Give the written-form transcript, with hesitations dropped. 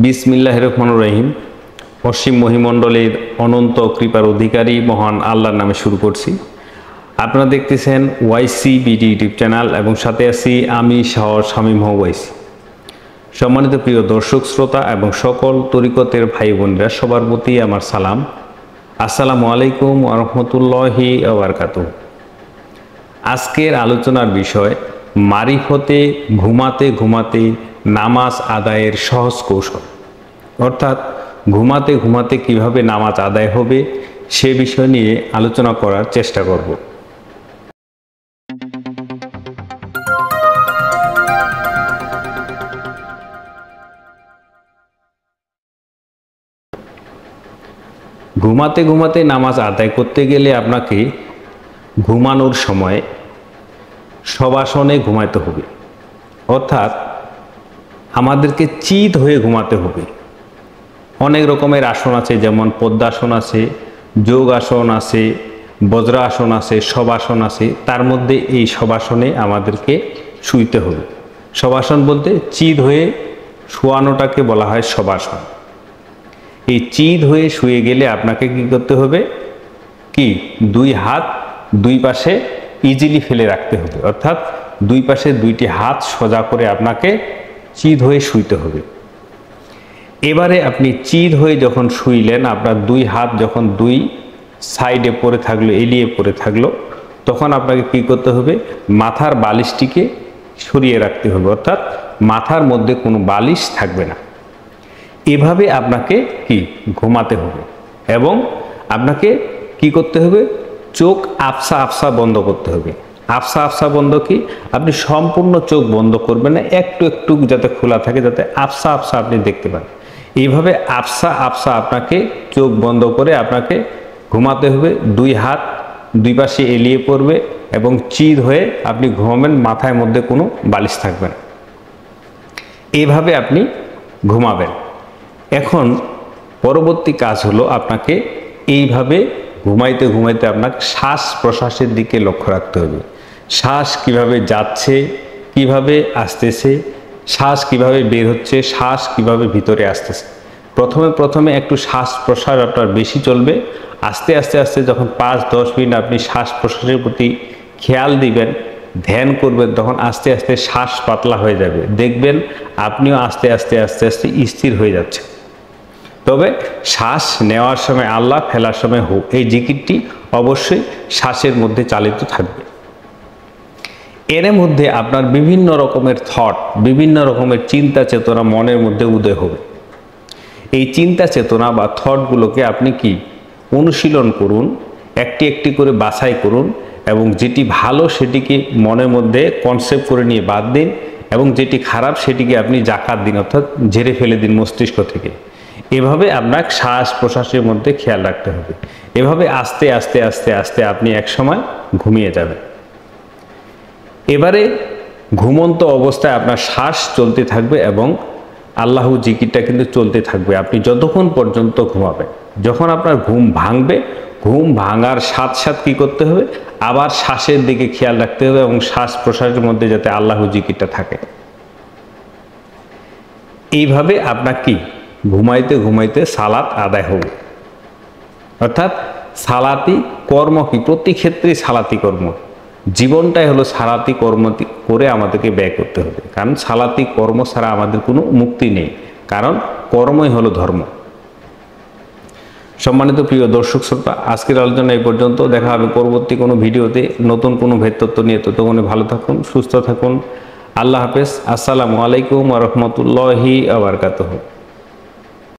বিসমিল্লাহির রহমানির রহিম। অসীম মহিমণ্ডলের অনন্ত কৃপার অধিকারী মহান আল্লাহর নামে শুরু করছি। আপনারা দেখতেছেন ওয়াইসি বিডি ইউটিউব চ্যানেল এবং সাথে আছি আমি শামীম ওয়াইসি। সম্মানিত প্রিয় দর্শক শ্রোতা এবং সকল তরিকতের ভাই বোনেরা, সবার প্রতি আমার সালাম। আসসালামু আলাইকুম ওয়া রাহমাতুল্লাহি ওয়া বারাকাতুহু। আজকের আলোচনার বিষয় মারিফতে ঘুমাতে ঘুমাতে নামাজ আদায়ের সহজ কৌশল, অর্থাৎ ঘুমাতে ঘুমাতে কিভাবে নামাজ আদায় হবে সে বিষয় নিয়ে আলোচনা করার চেষ্টা করব। ঘুমাতে ঘুমাতে নামাজ আদায় করতে গেলে আপনাকে ঘুমানোর সময় শবাসনে ঘুমাতে হবে, অর্থাৎ আমাদেরকে চিত হয়ে ঘুমাতে হবে। অনেক রকমের আসন আছে, যেমন পদ্মাসন আছে, যোগ আসন আছে, বজ্রাসন আছে, শবাসন আছে। তার মধ্যে এই শবাসনে আমাদেরকে শুইতে হবে। শবাসন বলতে চিত হয়ে শোয়ানোটাকে বলা হয় শবাসন। এই চিত হয়ে শুয়ে গেলে আপনাকে কি করতে হবে, দুই হাত দুই পাশে ইজিলি ফেলে রাখতে হবে, অর্থাৎ দুই পাশে দুইটি হাত সোজা করে আপনাকে চিত হয়ে শুইতে হবে। এবারে আপনি চিত হয়ে যখন শুইলেন, আপনার দুই হাত যখন দুই সাইডে পড়ে থাকলো, এলিয়ে পড়ে থাকলো, তখন আপনাকে কি করতে হবে, মাথার বালিশটিকে সরিয়ে রাখতে হবে, অর্থাৎ মাথার মধ্যে কোনো বালিশ থাকবে না। এভাবে আপনাকে ঘুমাতে হবে এবং আপনাকে কি করতে হবে, চোখ আফসা আফসা বন্ধ করতে হবে। আফসা আফসা বন্ধ আপনি সম্পূর্ণ চোখ বন্ধ করবেন না, একটু একটু যাতে খোলা থাকে, যাতে আফসা আফসা আপনি দেখতে পান। এইভাবে আফসা আফসা আপনাকে চোখ বন্ধ করে আপনাকে ঘুমাতে হবে। দুই হাত দুই পাশে এলিয়ে পড়বে এবং চিত হয়ে আপনি ঘুমাবেন, মাথার মধ্যে কোনো বালিশ থাকবে না। এইভাবে আপনি ঘুমাবেন। এখন পরবর্তী কাজ হলো, আপনাকে এইভাবে ঘুমাইতে ঘুমাইতে আপনাকে শ্বাস প্রশ্বাসের দিকে লক্ষ্য রাখতে হবে। শ্বাস কিভাবে যাচ্ছে, কিভাবে আসতেছে, শ্বাস কিভাবে বের হচ্ছে, শ্বাস কিভাবে ভিতরে আসতেছে। প্রথমে একটু শ্বাস প্রশ্বাস আপনার বেশি চলবে। আস্তে আস্তে আস্তে যখন 5-10 মিনিট আপনি শ্বাস প্রশ্বাসের প্রতি খেয়াল দিবেন, ধ্যান করবেন, তখন আস্তে আস্তে শ্বাস পাতলা হয়ে যাবে। দেখবেন আপনিও আস্তে আস্তে আস্তে আস্তে স্থির হয়ে যাচ্ছে। তবে শ্বাস নেওয়ার সময় আল্লাহ, ফেলার সময় হোক, এই জিকিরটি অবশ্যই শ্বাসের মধ্যে চালিত থাকবে। এর মধ্যে আপনার বিভিন্ন রকমের থট, বিভিন্ন রকমের চিন্তা চেতনা মনের মধ্যে উদয় হবে। এই চিন্তা চেতনা বা থটগুলোকে আপনি অনুশীলন করুন, একটি একটি করে বাছাই করুন এবং যেটি ভালো সেটিকে মনের মধ্যে কনসেপ্ট করে নিয়ে বাদ দিন এবং যেটি খারাপ সেটিকে আপনি জাকাত দিন, অর্থাৎ ঝেড়ে ফেলে দিন মস্তিষ্ক থেকে। এভাবে আপনাকে শ্বাস প্রশ্বাসের মধ্যে খেয়াল রাখতে হবে। এভাবে আস্তে আস্তে আস্তে আস্তে আপনি একসময় ঘুমিয়ে যাবেন। এবারে ঘুমন্ত অবস্থায় আপনার শ্বাস চলতে থাকবে এবং আল্লাহু জিকিরটা কিন্তু চলতে থাকবে আপনি যতক্ষণ পর্যন্ত ঘুমাবেন। যখন আপনার ঘুম ভাঙবে, ঘুম ভাঙার সাথে সাথে কি করতে হবে, আবার শ্বাসের দিকে খেয়াল রাখতে হবে এবং শ্বাস প্রশ্বাসের মধ্যে যাতে আল্লাহু জিকিরটা থাকে। এইভাবে আপনার ঘুমাইতে ঘুমাইতে সালাত আদায় হবে, অর্থাৎ সালাতি কর্ম প্রতি ক্ষেত্রে সালাতি কর্ম। জীবনটাই হলো সালাতি কর্ম করে আমাদেরকে ব্যয় করতে হবে, কারণ সালাতি কর্ম ছাড়া আমাদের কোনো মুক্তি নেই, কারণ কর্মই হলো ধর্ম। সম্মানিত প্রিয় দর্শক শ্রোতা, আজকের আলোচনা এই পর্যন্ত। দেখা হবে পরবর্তী কোনো ভিডিওতে নতুন কোনো ভেদতত্ত্ব নিয়ে। ততক্ষণে ভালো থাকুন, সুস্থ থাকুন। আল্লাহ হাফেজ। আসসালামু আলাইকুম ওয়া রাহমাতুল্লাহি ওয়া বারাকাতুহু।